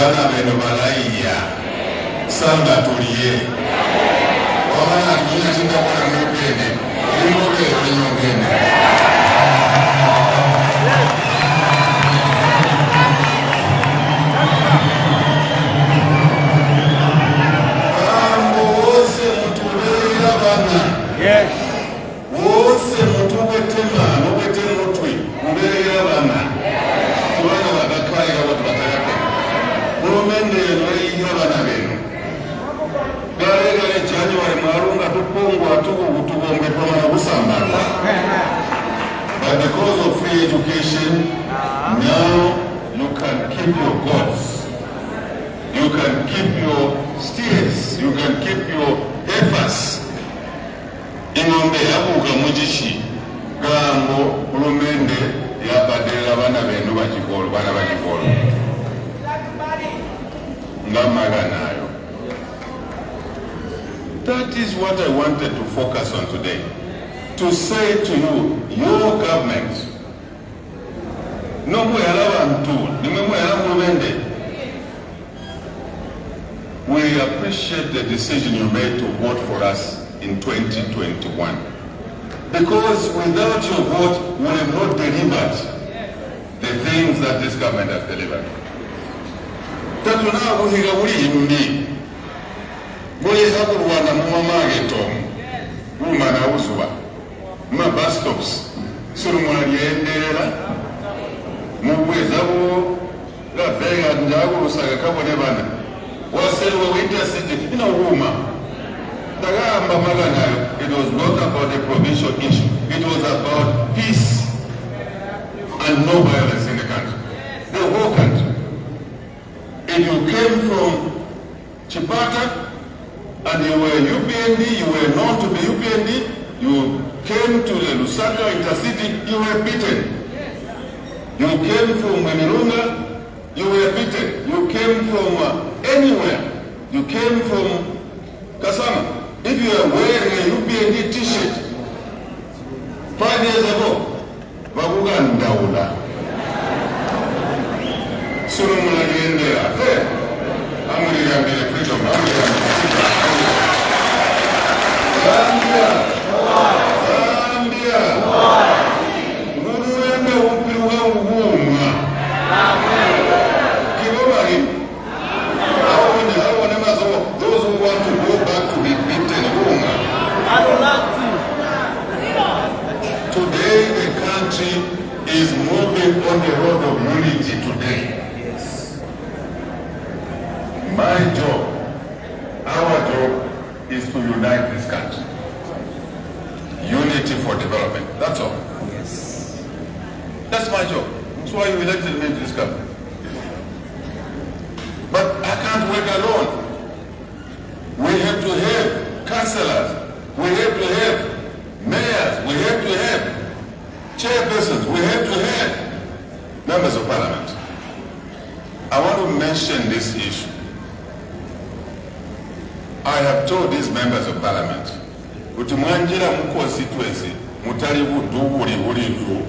bana beno balaiya sanga tuliye wabana kina chinda kwa mwekene imoke nyongene Yes. Wose mutuwe tema, mwete mutwi, mbele ya bana. Tuwana wakakai ya watu watakake. Murumende yunwei ya bana benu. Gale January marunga tupungu atuku kutugombe kwa na kusambala. But because of free education, now you can keep your gods. You can keep your steers. You can keep your efforts. Ingombe yabuka mujishi gambo ulumende yabadela bana benu bachikolo bana bachikolo ngamaga nayo. That is what I wanted to focus on today, to say to you, your government no mwela bantu nimwe mwela mulumende. We appreciate the decision you made to vote for us in 2021. Because without your vote, we have not delivered the things that this government has delivered. Tatuna kuhiga uli imbi. Muli haku Rwanda mumamage tomu. Umana uzuwa. Ma bus stops. Suru mwaliendelela. Mubweza uo. La vega njagu usaga kabo nebana. Wasewa winter city. Ina uuma. It was not about a provincial issue. It was about peace and no violence in the country. The whole country. If you came from Chipata and you were UPND, you were known to be UPND, you came to the Lusaka intercity, you were beaten. You came from Menirunga, you were beaten. You came from anywhere. You came from Kasama. If you are wearing a UPND t-shirt 5 years ago, Babuga Ndaula. Sunu Muladiendera. Amuri Yambele freedom. Zambia. Nguruende umpiruga uguma. Kibomari. Those who want to go back to be beaten, I don't like to. Today the country is moving on the road of unity today. Yes. My job, our job is to unite this country. Unity for development, that's all. Yes. That's my job. That's why you elected me to this government. But I can't work alone. We have to have councillors, we have to have mayors, we have to have chairpersons, we have to have members of parliament. I want to mention this issue. I have told these members of parliament, kuti mwanjira mu constituency mutali budubuli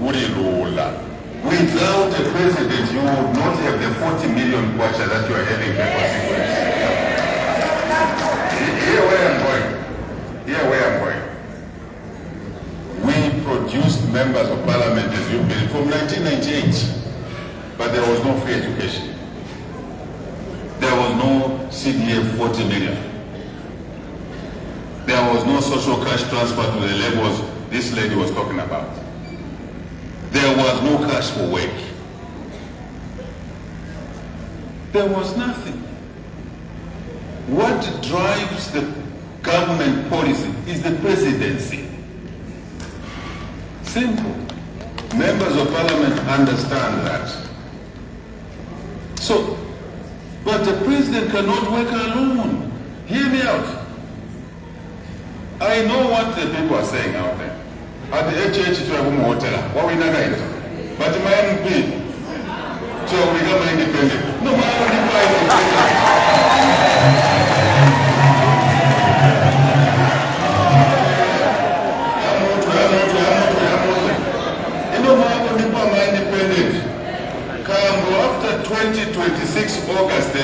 uli lula. Without a president, you would not have the 40 million kwacha that you are having in the constituency. Here where I'm going. We produced members of parliament, as you've been, from 1998, but there was no free education. There was no CDF 40 million. There was no social cash transfer to the levels this lady was talking about. There was no cash for work. There was nothing. What drives the government policy is the presidency. Simple. Members of parliament understand that. So, but the president cannot work alone. Hear me out. I know what the people are saying out there. At the HH to a hotel, what we never enter. But my MP, so we become independent. No, my MP. You know, my independent. Come after 20 26 August,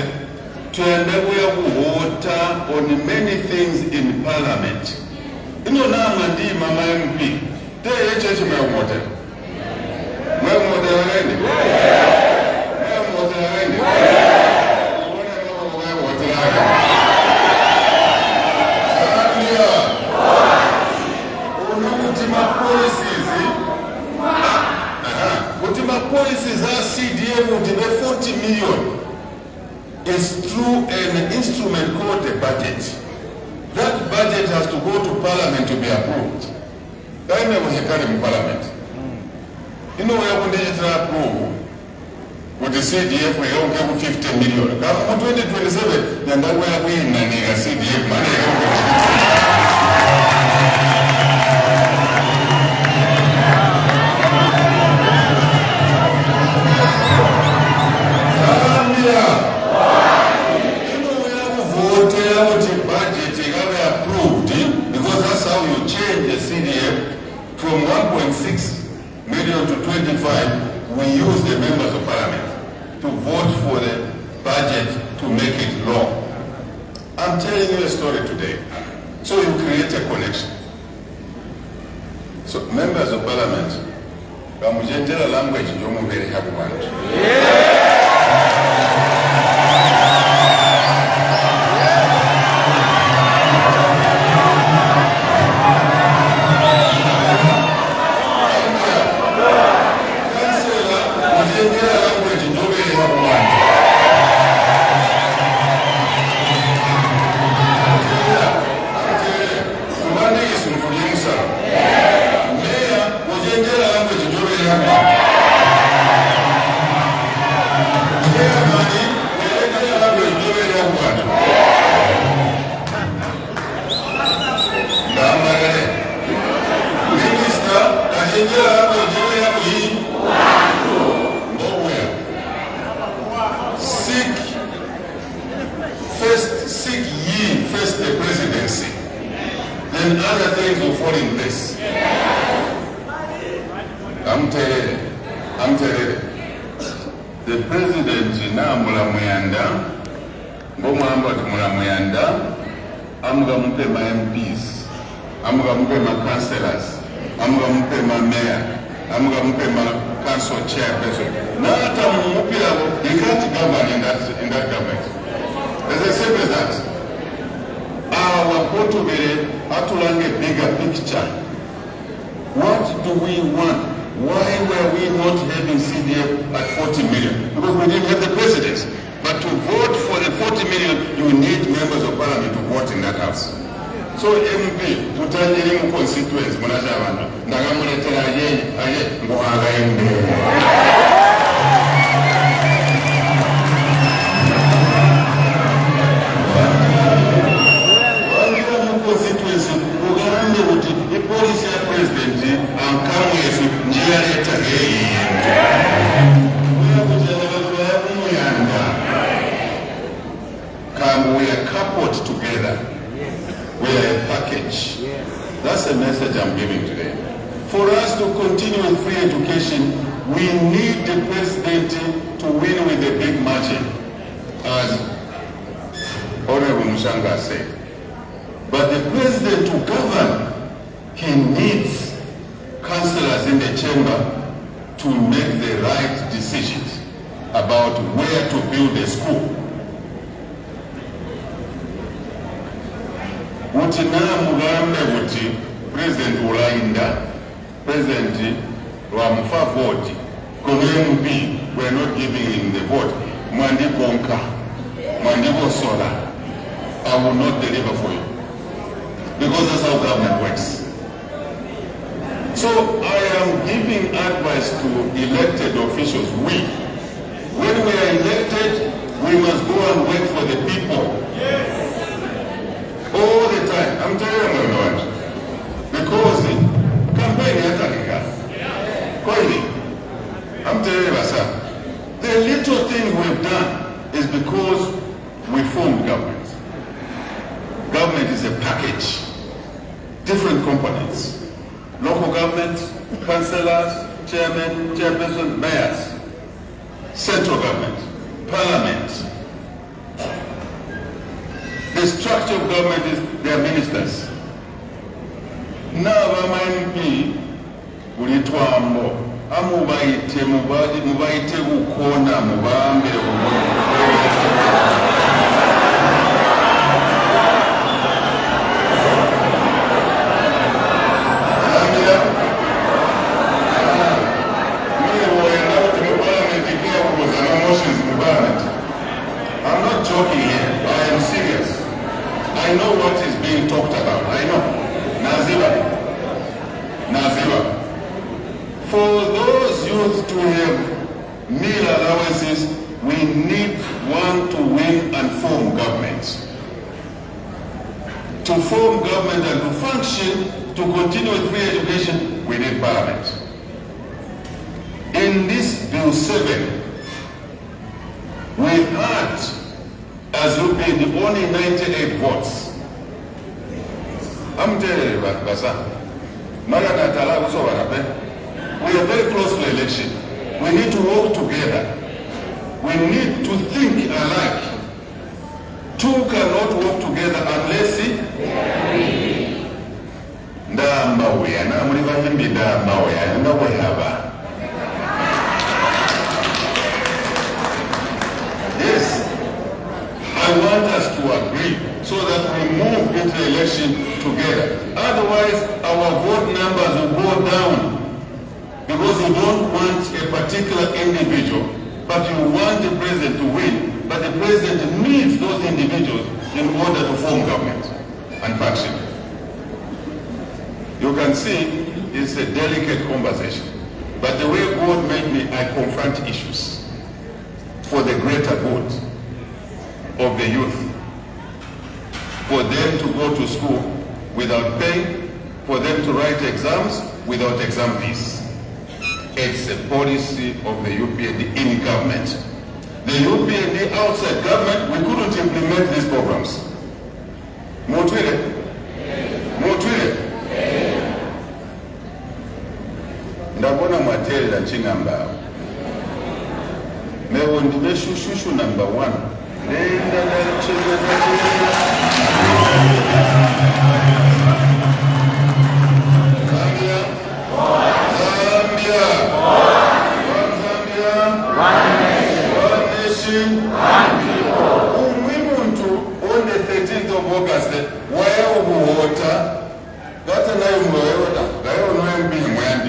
tuendelee kuhota on many things in Parliament. Ino nama ndi mama MP. Te yecheche mwemote. Mwemote wageni. Mwemote wageni. Uone kama mwemote wageni. Zambia. Unukutima policies. Kutima policies are CDF with 40 million. Is through an instrument called the budget. That budget has to go to Parliament to be approved. That never happened in Parliament. You know where we digital approve with the CDF we don't give 50 million. Now for 2027, then that way we in a CDF money. From 1.6 million to 25, we use the members of Parliament to vote for the budget to make it law. I'm telling you a story today, so you create a connection. So members of Parliament, Kamujendela language, you're very happy one. Seek ye first the presidency, then other things will fall in place. I'm telling you. The president na Mwaanga, Mwaanga Mwaanga, amugamupe ma MPs, amugamupe ma councillors, amugamupe ma mayor, amugamupe ma council chairperson. Na hata mupira, you can't govern in that government. As I said with that, our Portugal have to learn a bigger picture. What do we want? Why were we not having CDF at 40 million? Because we didn't have the presidents. But to vote for the 40 million, you need members of Parliament to vote in that house. So MP, tutanyiri mu constituents, munaja abantu. Ndagamuletera aye, Hakainde. The policy president and Congress njia leta hii. We are coupled together. We are a package. That's the message I'm giving today. For us to continue with free education, we need the president to win with a big margin, as Honorable Mwaanga said. But the president to govern, he needs councillors in the chamber to make the right decisions about where to build a school. Wuti na mugambe wuti president ulainda, president wamufa vote, kono MP, we're not giving him the vote. Mwandi bonka, mwandi bosola, I will not deliver for you. Because that's how government works. So I am giving advice to elected officials. When we are elected, we must go and work for the people. All the time. I'm telling you, Lord. Because campaign I'm telling you, sir. The little things we've done is because we formed government. Government is a package. Different components. Local government, councillors, chairman, chairperson, mayors. Central government. Parliament. The structure of government is their ministers. N'abama MP buli twambo amubayite mubayite bukona mubambe I'm not joking here. I am serious. I know what is being talked about. I know. Naziba. For those youth to have meal allowances, we need one to win and form government. To form government and to function, to continue with free education, we need parliament. In this Bill 7, we had, as you paid, only 98 votes. I'm telling you, we are very close to election. We need to work together. We need to think alike. Two cannot work together unless yes, I want us to agree so that we move into the election together. Otherwise, our vote numbers will go down because you don't want a particular individual, but you want the president to win. But the president needs those individuals in order to form government and function. You can see it's a delicate conversation. But the way God made me, I confront issues for the greater good of the youth, for them to go to school without pay, for them to write exams without exam fees. It's a policy of the UPND in government. The UPND outside government, we couldn't implement these programs. Motwile. Ndabona materi la chingamba. Mewo ndibe shushu number 1. Nenda na on the 13th of August, where water, that's a name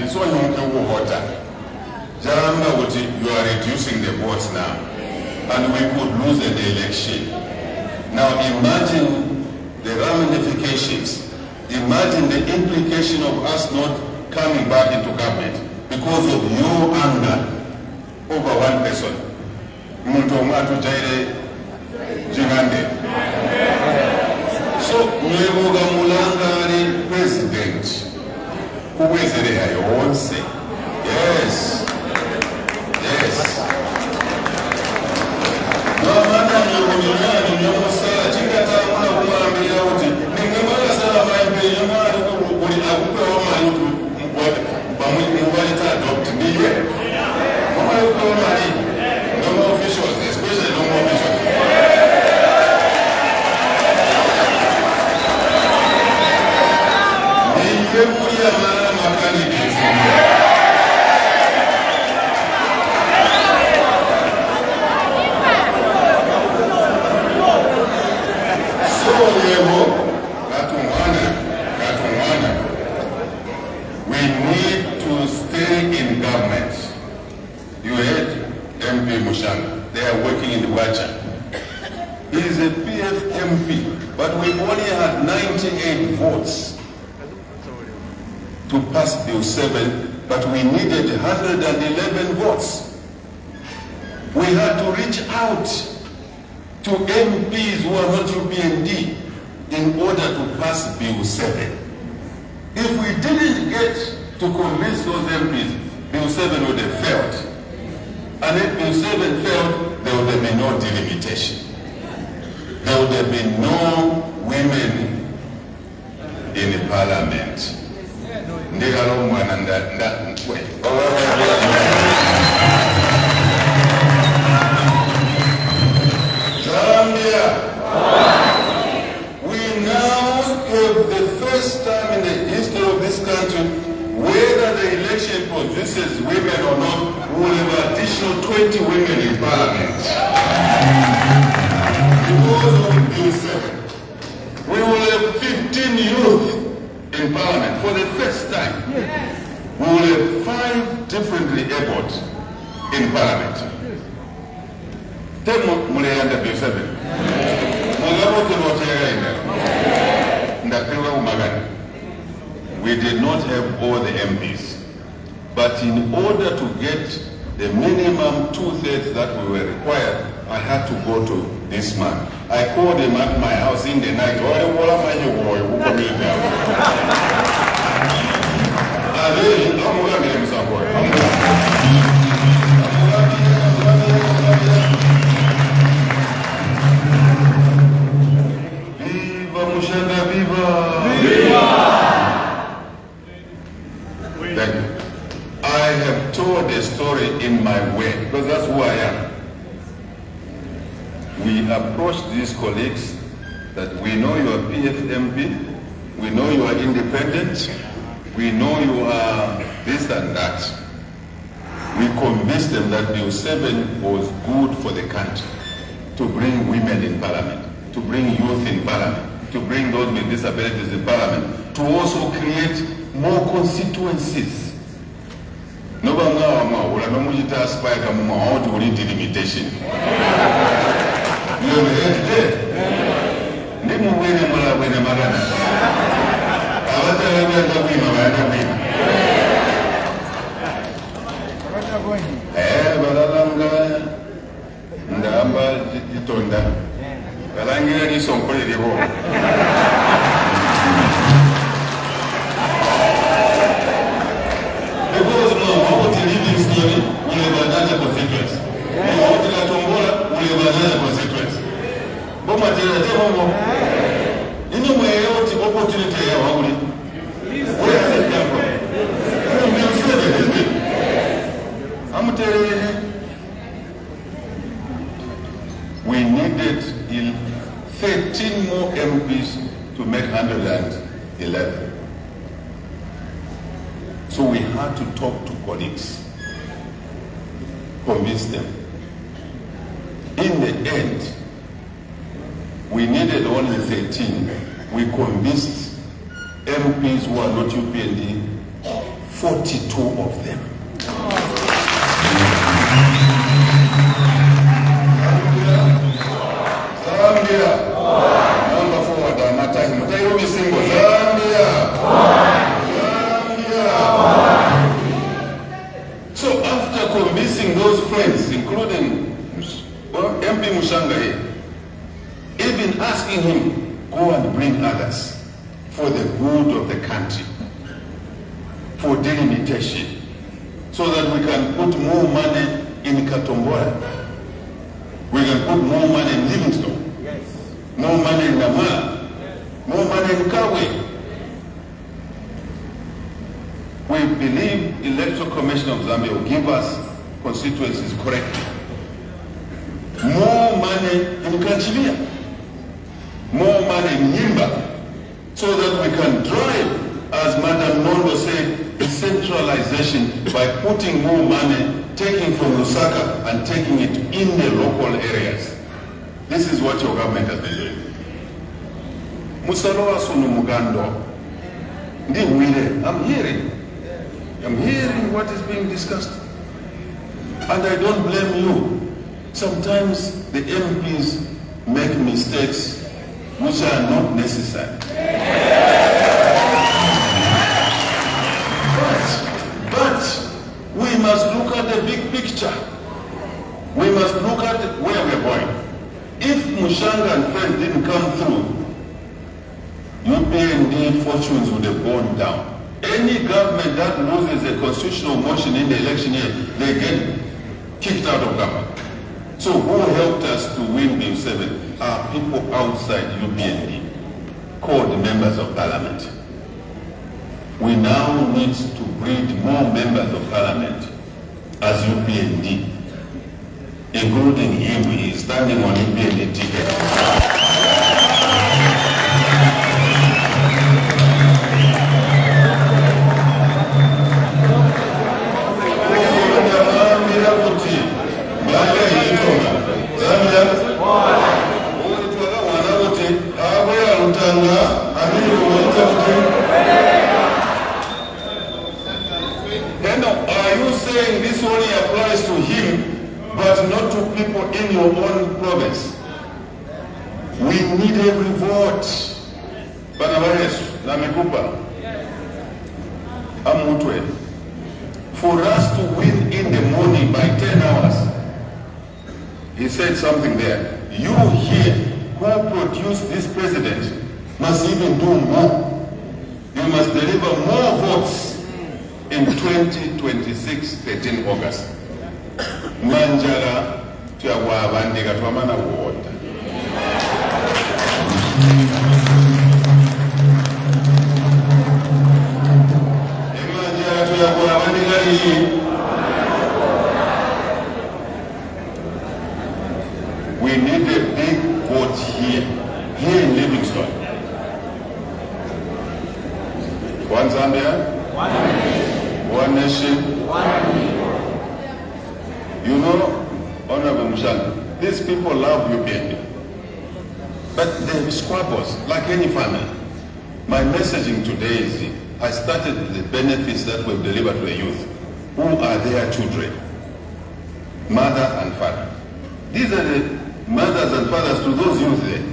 so you can water. You are reducing the votes now, and we could lose the election. Now imagine the ramifications, imagine the implication of us not coming back into government because of your anger over one person. So, Mwaanga Mulanga president, who is it? I won't say. Yes. Yes. No matter no officials, especially no officials. We need to stay in government. You heard MP Mwaanga. They are working in the Wacha. He is a PF MP, but we only had 98 votes to pass Bill 7, but we needed 111 votes. We had to reach out to MPs who are not UPND in order to pass Bill 7. If we didn't get to convince those MPs, Bill 7 would have failed. And if Bill 7 failed, there would have been no delimitation. There would have been no women in the parliament. Uganda Bill 7. We did not have all the MPs, but in order to get the minimum 2/3 that we were required, I had to go to this man. I called him at my house in the night. Viva Mushanga, viva! Viva! Thank you. I have told a story in my way, because that's who I am. We approached these colleagues that we know you are PFMP, we know you are independent, we know you are this and that. We convinced them that Bill 7 was good for the country, to bring women in parliament, to bring youth in parliament, to bring those with disabilities in parliament, to also create more constituencies. No delimitation. We needed 13 more MPs to make 111. So we had to talk to colleagues, convince them. In the end, we needed only 13. We convinced MPs who are not UPND, 42 of them. Zambia. Number 4, Damata. Mutayomi single. Zambia. So after convincing those friends, including MP Mushanga here, even asking him, go and bring others for the good of the country, for delimitation, so that we can put more money in Katombora, we can put more money in Livingstone, yes, more money in Namala, more money in Kawe. We believe the Electoral Commission of Zambia will give us constituencies correctly. More money in Kanchilia, more money in Nyimba, so that we can drive, as Madam Nondo said, decentralization by putting more money, taking from Lusaka and taking it in the local areas. This is what your government has been doing. Musalowa sunu mugando. I'm hearing what is being discussed. And I don't blame you. Sometimes the MPs make mistakes which are not necessary. But we must look at the big picture. We must look at where we're going. If Mushanga and friends didn't come through, UPND fortunes would have gone down. Any government that loses a constitutional motion in the election year, they get kicked out of government. So who helped us to win Bill 7 are people outside UPND, called members of parliament. We now need to breed more members of parliament as UPND, including him. He is standing on UPND ticket. Are you saying this only applies to him, but not to people in your own province? We need every vote. Banabayesu, na mekupa. Amutwe. For us to win in the morning by 10 hours, he said something there. You here who produced this president must even do more. You must deliver more votes in 2026, 13 August. Manjala tuyagwabandika twamana wota. Manjala tuyagwabandika hii. We need a big vote here in Livingstone. One Zambia, one nation, You know, Honorable Mwaanga, these people love UPND, but they're squabbles like any family. My messaging today is, I started the benefits that we've delivered to the youth. Who are their children? Mother and father. These are the mothers and fathers to those youth there.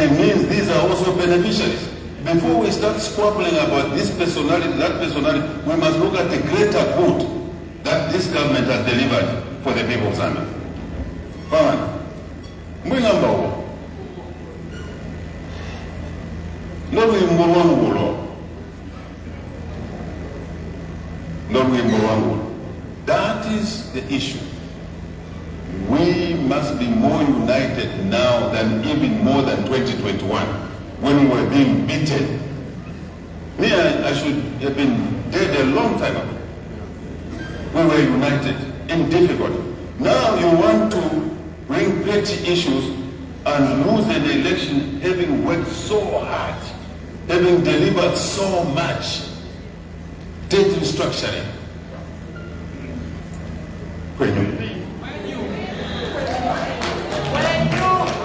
It means these are also beneficiaries. Before we start squabbling about this personality, that personality, we must look at the greater good that this government has delivered for the people of Zambia. Fine. Mwanga that is the issue. We must be more united now than even more than 2021 when we were being beaten. Me, I should have been dead a long time ago. We were united in difficulty. Now you want to bring petty issues and lose an election having worked so hard, having delivered so much, debt restructuring.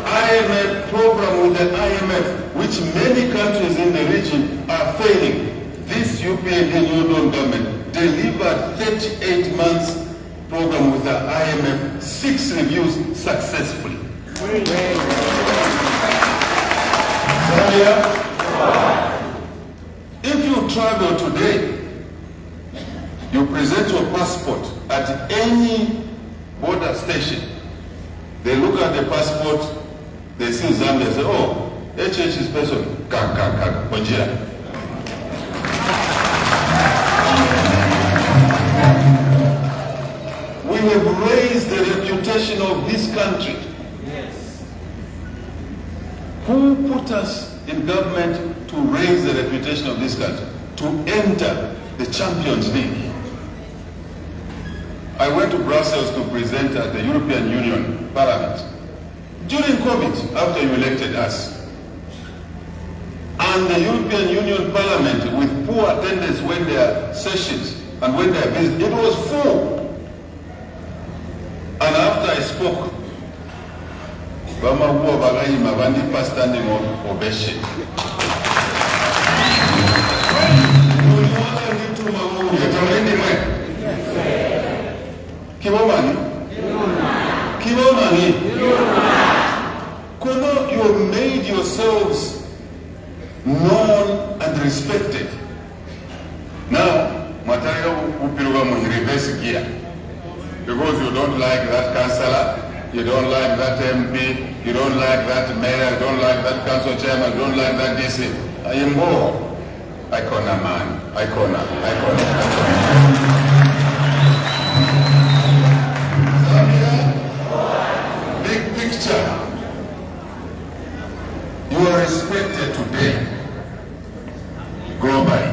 IMF program with the IMF, which many countries in the region are failing. This European Union government delivered 38 months program with the IMF, 6 reviews successfully. Zambia, if you travel today, you present your passport at any border station. They look at the passport, they see Zambia, say, oh, HH is person, Konjira. We have raised the reputation of this country. Yes. Who put us in government to raise the reputation of this country? To enter the Champions League. I went to Brussels to present at the European Union Parliament during COVID, after you elected us. And the European Union Parliament, with poor attendance when there are sessions and when they are busy, it was full. And after I spoke, standing ovation. You have made yourselves known and respected. Now, reverse gear. Because you don't like that councillor, you don't like that MP, you don't like that mayor, you don't like that council chairman, you don't like that DC. I am more. Icona man. Icona. Big picture. You are respected today globally.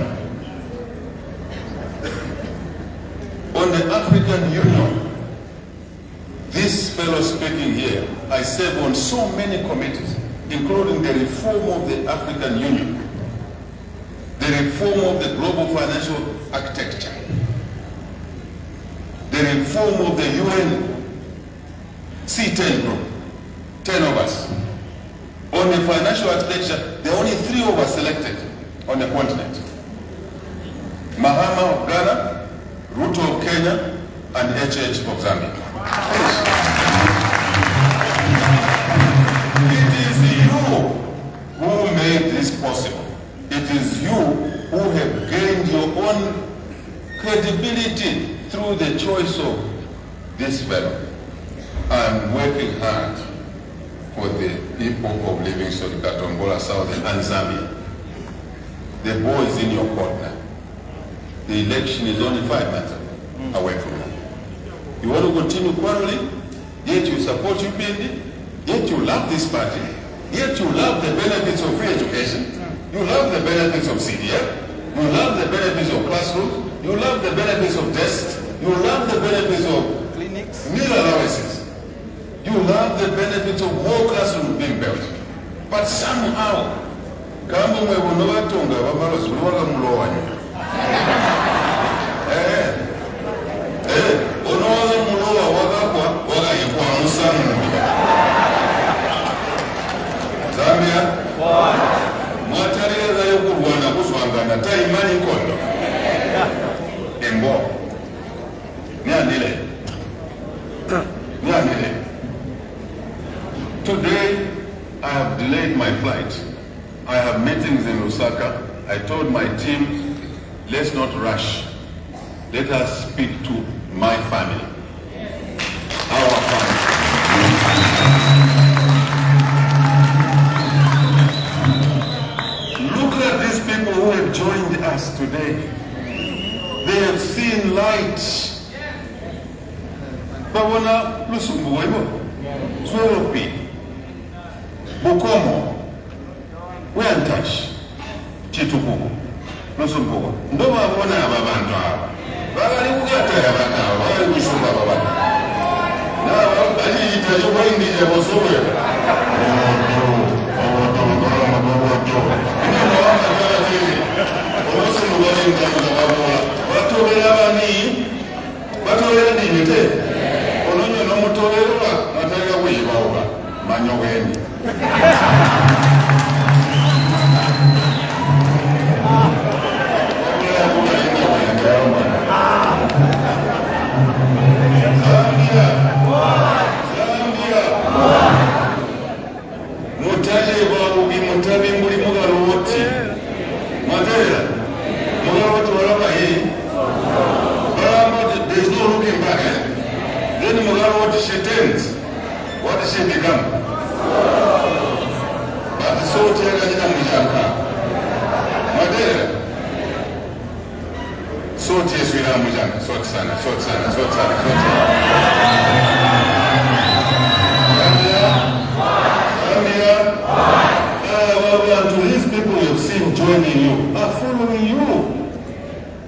On the African Union, this fellow speaking here, I serve on so many committees, including the reform of the African Union, the reform of the global financial architecture, the reform of the UN C10 group, 10 of us. On the financial architecture, there are only 3 of us selected on the continent. Mahama of Ghana, Ruto of Kenya, and HH of Zambia. credibility through the choice of this fellow. I'm working hard for the people of Livingstone, Nkumbula, Southern and Zambia. The ball is in your court now. The election is only 5 months away from now. You want to continue quarreling, yet you support UPND, yet you love this party, yet you love the benefits of free education, you love the benefits of CDF, you love the benefits of classrooms, you love the benefits of desks, you love the benefits of Clinics. meal allowances, you love the benefits of more classrooms being built. But somehow, kama mwebunobatunga bamalozi bulwaga mulowanyu. Onowaza mulowa wagakwa wagayikwa musamu. Zambia. Mwatalira zayo kurwana kuswangana taimani kondo. Embo. Nyandile. Today, I have delayed my flight. I have meetings in Lusaka. I told my team, let's not rush. Let us speak to my family. Our family. Look at these people who have joined us today. They have seen light. Babona lusumbu webo. Sworopi. Bukomo. We are in touch. Chitukuku. Lusumbu. Ndo babona ababantu aba. Babali kugata ya bana. Babali kushumba babana. Na babali itajuwa indi ya bosowe. There's no looking back. Then Mugabe, what she turns, what does she become? But so Tiagana Mujaka. Madera. So Tiaswila Mujaka, Sotsana. To these people you've seen joining you are following you.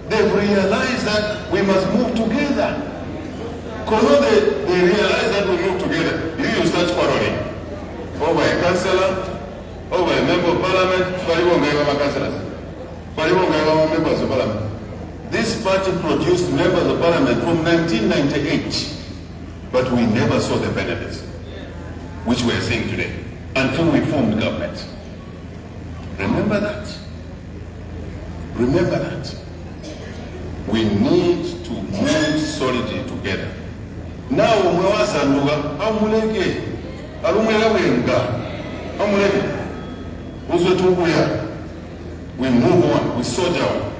They've realized that we must move together. Because they realize that we move together, you start quarreling. Over a councillor, over a member of parliament, members of parliament. This party produced members of parliament from 1998, but we never saw the benefits, which we are seeing today, until we formed government. Remember that. Remember that. We need to move solidly together. Now, we move on, we soldier on.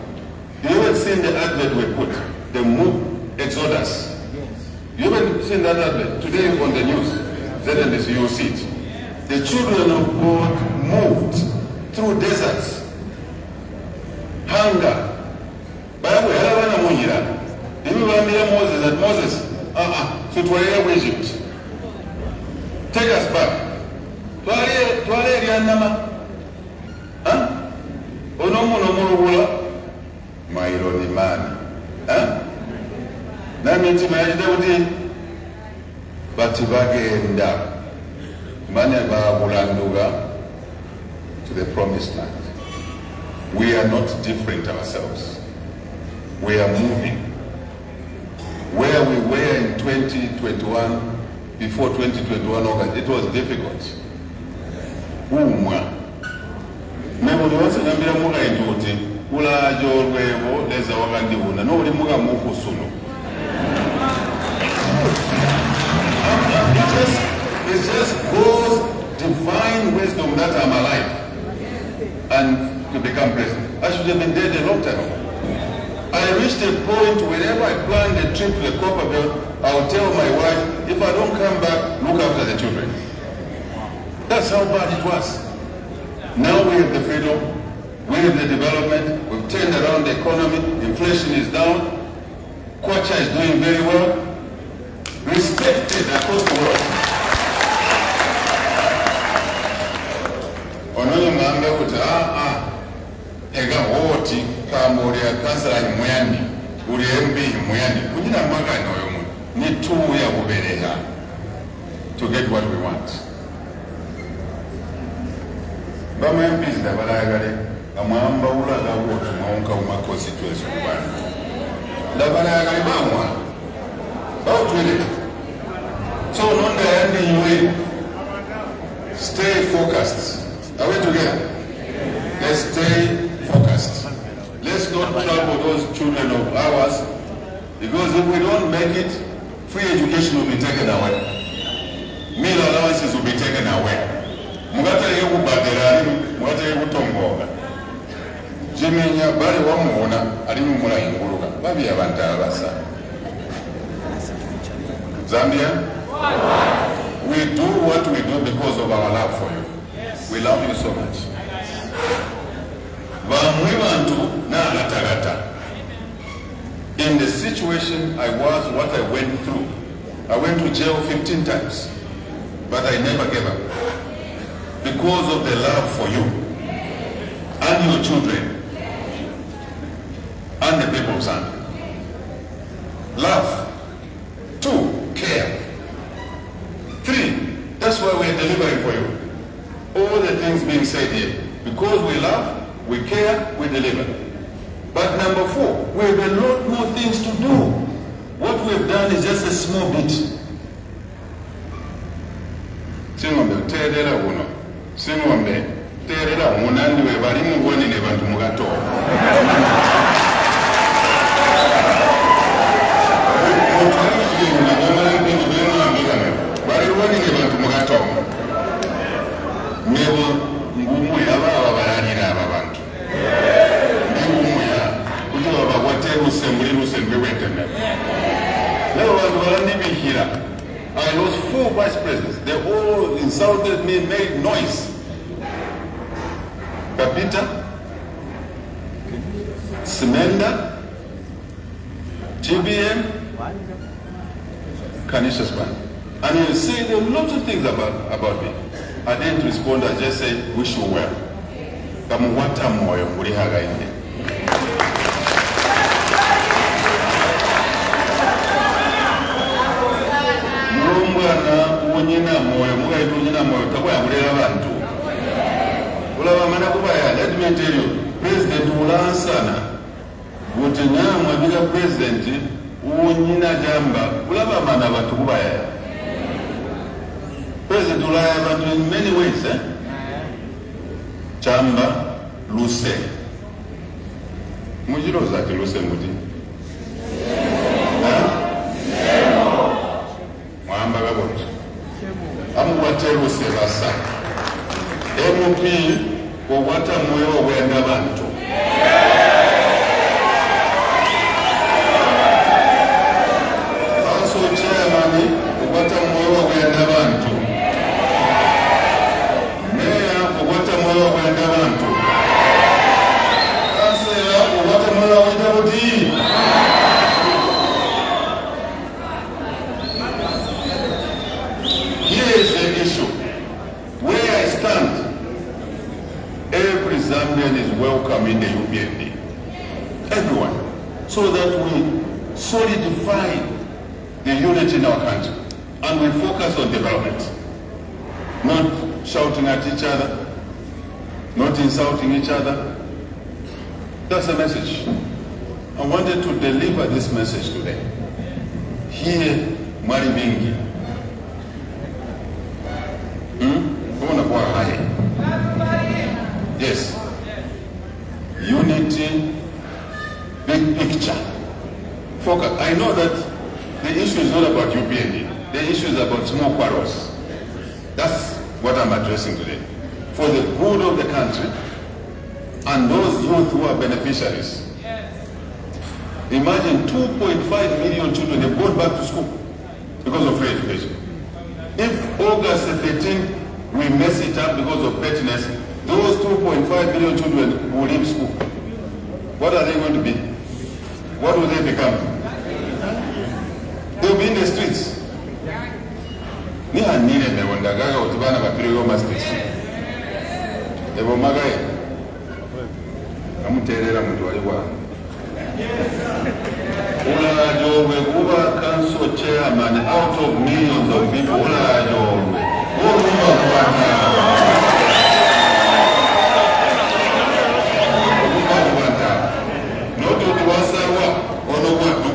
You haven't seen the advert we put, the move exodus. You haven't seen that advert today on the news. Then you'll see it. The children of God moved through deserts, hunger. Bible, Moses and Moses, so to Egypt. Take us back. To the promised land. We are not different ourselves. We are moving. Where we were in 2021, before 2021 August, it was difficult. It's just God's divine wisdom that I'm alive and to become president. I should have been dead a long time ago. I I reached a point whenever I planned a trip to the copper belt, I would tell my wife, if I don't come back, look after the children. That's how bad it was. Now we have the freedom, we have the development, we've turned around the economy, inflation is down, Kwacha is doing very well, respected across the world. Onoyo Mwaanga kuti ega woti kamuri akansala imuyani uri MB imuyani kunyina magani oyo muntu ni tuya kubereha to get what we want. Bama MPs ndabalagale amwamba ulaga woti mwonka uma constituency kubana ndabalagale bamwa bawutwele so nonda yandi iwe stay focused. Are we together? Let's stay focused. Let's not trouble those children of ours, because if we don't make it, free education will be taken away. Meal allowances will be taken away. Mugata yeku baderani, mugata yeku tomboga. Jimenya bali wamuona, alimu mula inguluka. Babi abantu abasa. Zambia, we do what we do because of our love for you. We love you so much. In the situation I was, what I went through, I went to jail 15 times, but I never gave up because of the love for you and your children and the people of Zambia. Love. 2, care. 3, that's why we're delivering for you. All the things being said here. Because we love, we care, we deliver. But number 4, we have a lot more things to do. What we've done is just a small bit. Singombe, terera uno. Singombe, terera unandi we balimu gwani ne bantu mugato. Bali wani ne bantu mugato. Nebo ngumu yaba ababalanira ababantu. Ngumu ya kutoba bakwate usembuli weteme. Leo bantu balandibikira. I lost 4 vice presidents. They all insulted me, made noise. Kapita, Semenda, TBM, Kanisha Span. And he said a lot of things about me. I didn't respond, I just said, wish you well. Kamuwata moyo muri Hakainde. Murumwana unyina moyo, mugaitu unyina moyo, takwaya mulera bantu. Ulaba mana kubaya, let me tell you, President ulansana, kuti nyamwa bika President, unyina jamba, ulaba mana bantu kubaya. President Ulaya but in many ways, Chamba, Luse. Mujiro zaki Luse muti. Mwamba gabot. Amu wate Luse basa. MOP kwa wata moyo wenda bantu. Also chairman kwa wata moyo wenda bantu. Here is the issue. Where I stand, every Zambian is welcome in the UPND. Everyone. So that we solidify the unity in our country and we focus on development. Not shouting at each other, not insulting each other. That's the message. I wanted to deliver this message today. Here, Mari Mingi. Yes. Unity, big picture. Focus. I know that the issue is not about UPND. The issue is about small quarrels. That's what I'm addressing today. For the good of the country and those youth who are beneficiaries. Imagine 2.5 million children have gone back to school because of free education. If August 13th we mess it up because of pettiness, those 2.5 million children will leave school. What are they going to be? What will they become? They will be in the streets. Ni hanile me wandagaga utibana bapirigo streets. Ebo magaye. Amuterera muntu waliwa. Ula Jowe Kuba council chairman out of millions of people. Ula Jowe. Not to Wasawa or no one to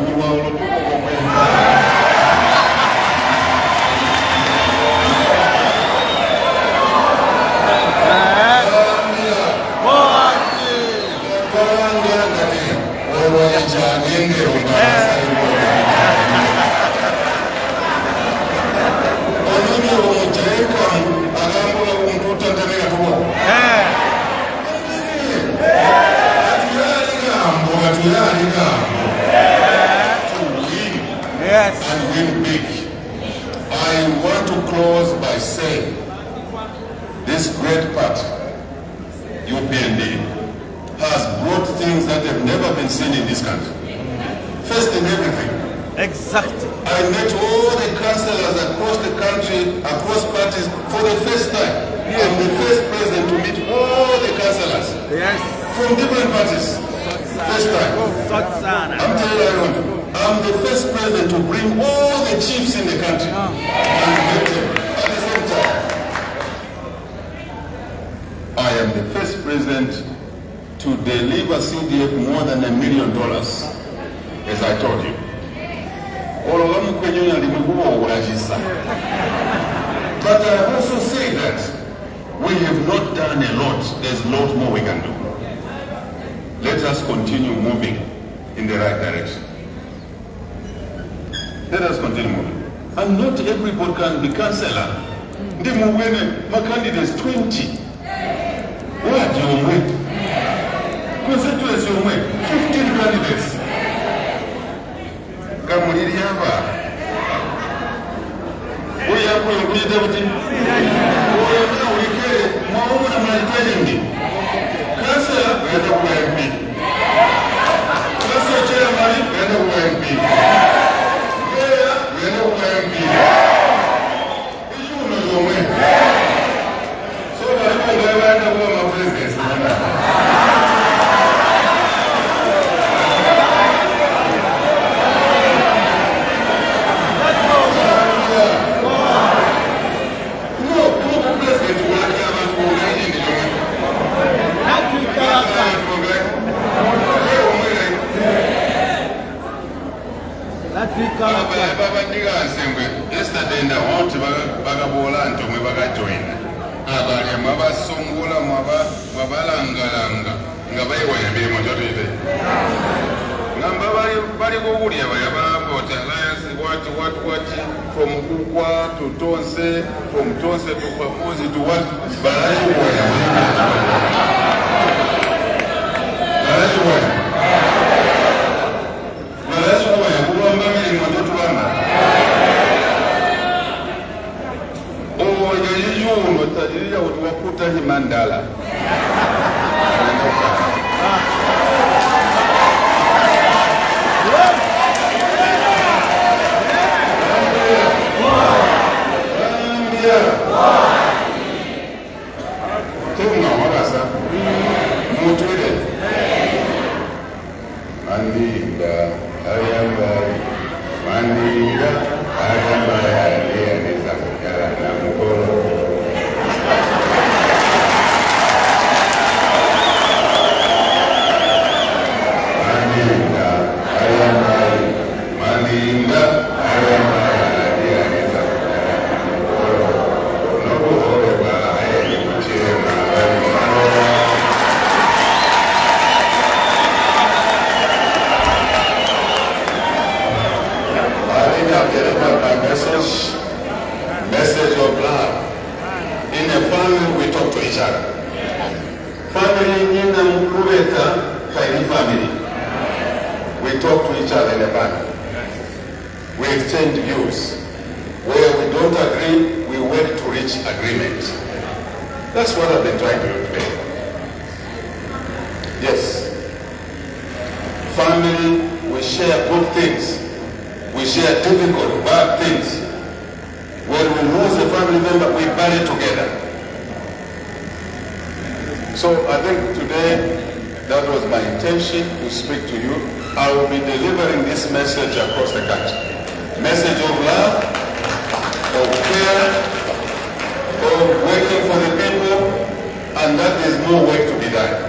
Yes. And win big. I want to close by saying this great party, UPND, has brought things that have never been seen in this country. First in everything. Exactly. I met all the councillors across the country, across parties, for the first time. Yeah. I'm the first president to meet all the councillors. Yes. From different parties. First time. I'm telling you, I'm the first president to bring all the chiefs in the country and meet them at the same time. I am the first president to deliver CDF more than $1 million, as I told you. But I also say that we have not done a lot. There's a lot more we can do. Let us continue moving in the right direction. Let us continue moving. And not everybody can be councillor. My candidates 20. What you win? Constituency you win. 15 candidates. Kamuliri hapa. Wewe hapo unakuja deputy. Wewe ulikele mwaomo na mnahitaji nini? Councillor unaenda kwa MP. Councillor chairman unaenda kwa MP. Mayor unaenda kwa MP. Hiyo ndio wewe. So walipo unaenda kwa president. Yesterday na won't bagabola ntomwe bagajoina abali mabasungula mabalangalanga nga bayiwayambire mu jotoite ngamba bali kukulya bayabambota alliance what from Kukwa to Tonse, from Tonse to Pamuzi to what tajiriya utuwakuta Mandala. Tunga wabasa mutwile mandinda ayambari mandinda ayambari aliyaniza kujala na mkolo. Message of love. In a family, we talk to each other. Family in Mwaanga family. We talk to each other in a manner. We exchange views. Where we don't agree, we work to reach agreement. That's what I've been trying to do today. Yes. Family, we share good things. We share difficult, bad things. When we lose a family member, we bury together. So I think today, that was my intention to speak to you. I will be delivering this message across the country. Message of love, of care, of working for the people, and that there's more work to be done.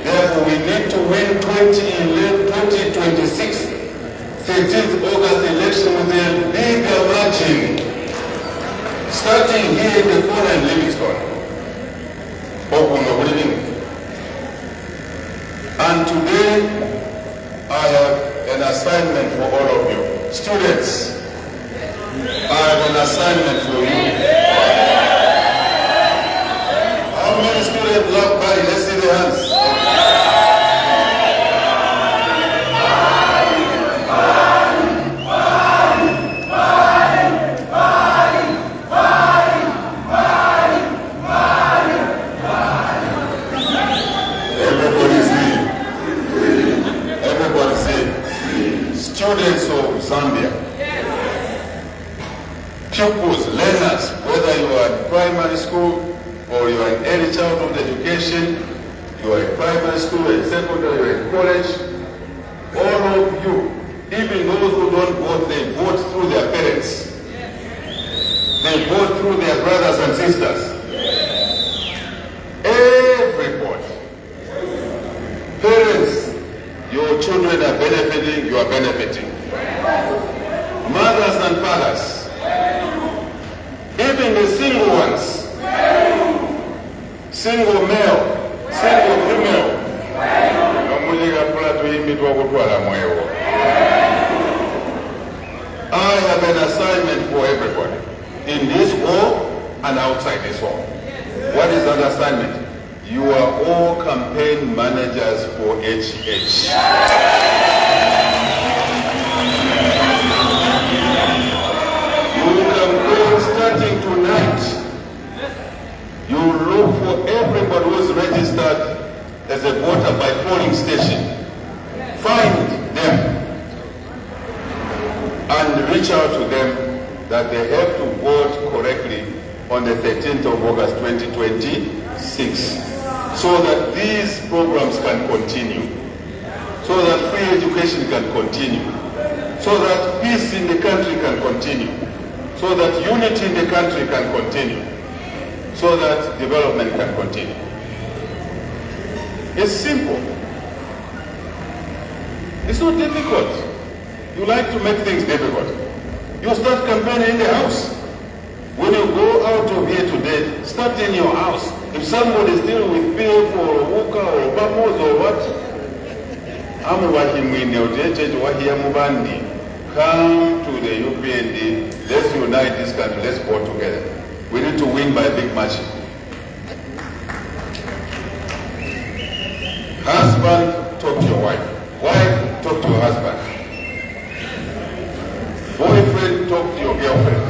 Therefore, we need to win 2026, 13th August election with a bigger margin, starting here in the corner in Livingstone. And today, I have an assignment for all of you. Students, I have an assignment for you. How many students love Bali? Let's see their hands. Everybody say, students of Zambia, pupils, learners, whether you are in primary school or you are in early childhood education, you are in primary school, in secondary, you are in college, all of you, even those who don't vote, they vote through their parents. They vote through their brothers and sisters. Everybody. Parents, your children are benefiting, you are benefiting. Mothers and fathers, even the single ones, single male, single female. I have an assignment for everybody, in this hall and outside this hall. What is that assignment? You are all campaign managers for HH. You campaign starting tonight. You look for everybody who is registered as a voter by polling station. Find them and reach out to them that they have to vote correctly on the 13th of August 2026 so that these programs can continue, so that free education can continue, so that peace in the country can continue, so that unity in the country can continue, so that development can continue. It's simple. It's not difficult. You like to make things difficult. You start campaigning in the house. When you go out of here today, start in your house. If somebody is still with PF or Wuka or Bamos or what, come to the UPND, let's unite this country, let's vote together. We need to win by a big margin. Husband, talk to your wife. Wife, talk to your husband. Boyfriend, talk to your girlfriend.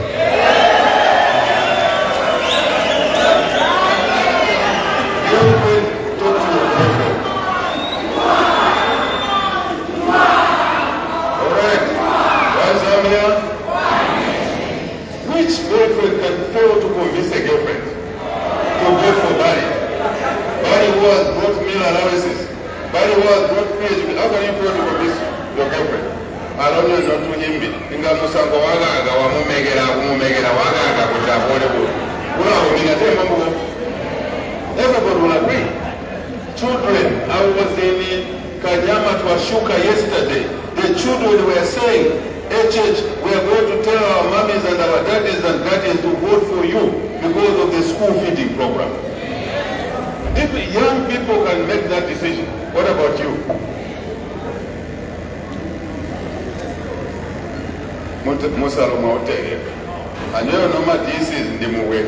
Girlfriend, talk to your boyfriend. Alright, why Zambia? Which boyfriend can fail to convince a girlfriend to vote for Bali? Bali who has brought meal allowances. Bali who has brought free education. How can you fail to convince your girlfriend? I don't know not to him. Inga musango wagaga wa mumegera wagaga kutabole bo. Everybody will agree. Children, I was in Kanyama to Ashuka yesterday. The children were saying, HH, we are going to tell our mummies and our daddies and guardians to vote for you because of the school feeding program. If young people can make that decision, what about you? Musaloma Hotel. And you know what this is in the movie.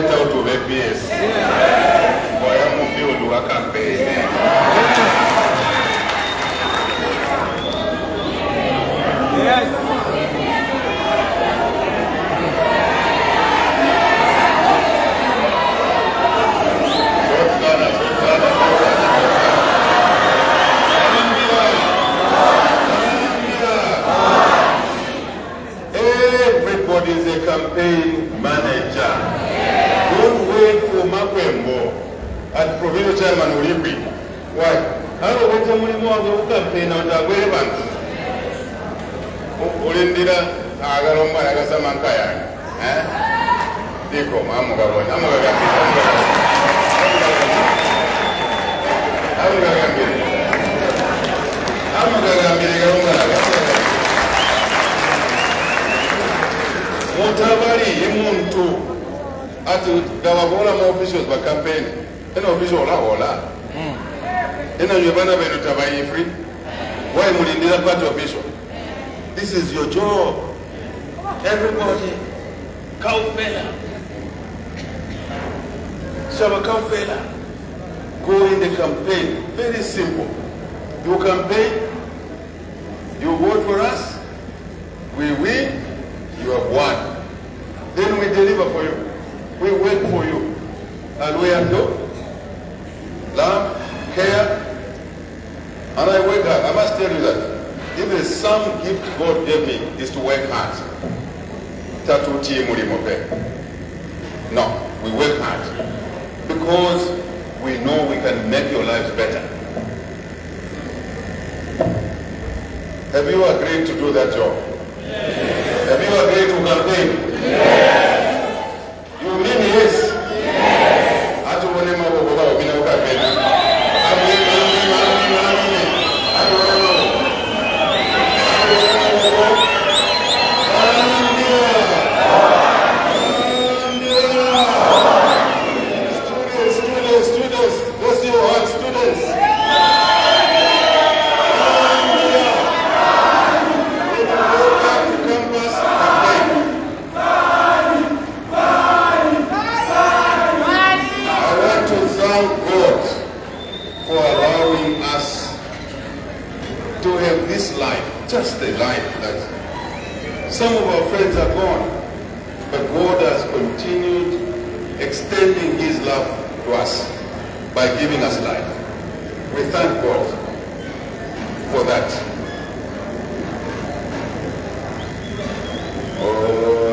let out of APS. Boy, I'm going to do a campaign. Yes. Everybody is a campaign manager. Don't wait for Makwembo at provincial chairman Ulipi. Why? How do we tell you more campaign on the way? Ulindira agalomba nagasama nkaya diko amugabona amugagambire galomba mutabali yemuntu ati gawabola mu officials ba campaign eno official ola eno yebana beno tabayi free why mulindira party official. This is your job. Everybody, Kaufela. Shaba Kaufela. Go in the campaign. Very simple. You campaign, you vote for us, we win, you have won. Then we deliver for you. We wait for you. And we have love, care, and I work hard. I must tell you that. If there's some gift God gave me, is to work hard. No, we work hard because we know we can make your lives better. Have you agreed to do that job? Yes. Have you agreed to campaign? Yes. You mean yes? Yes. Just the life that some of our friends are gone, but God has continued extending His love to us by giving us life. We thank God for that. Oh.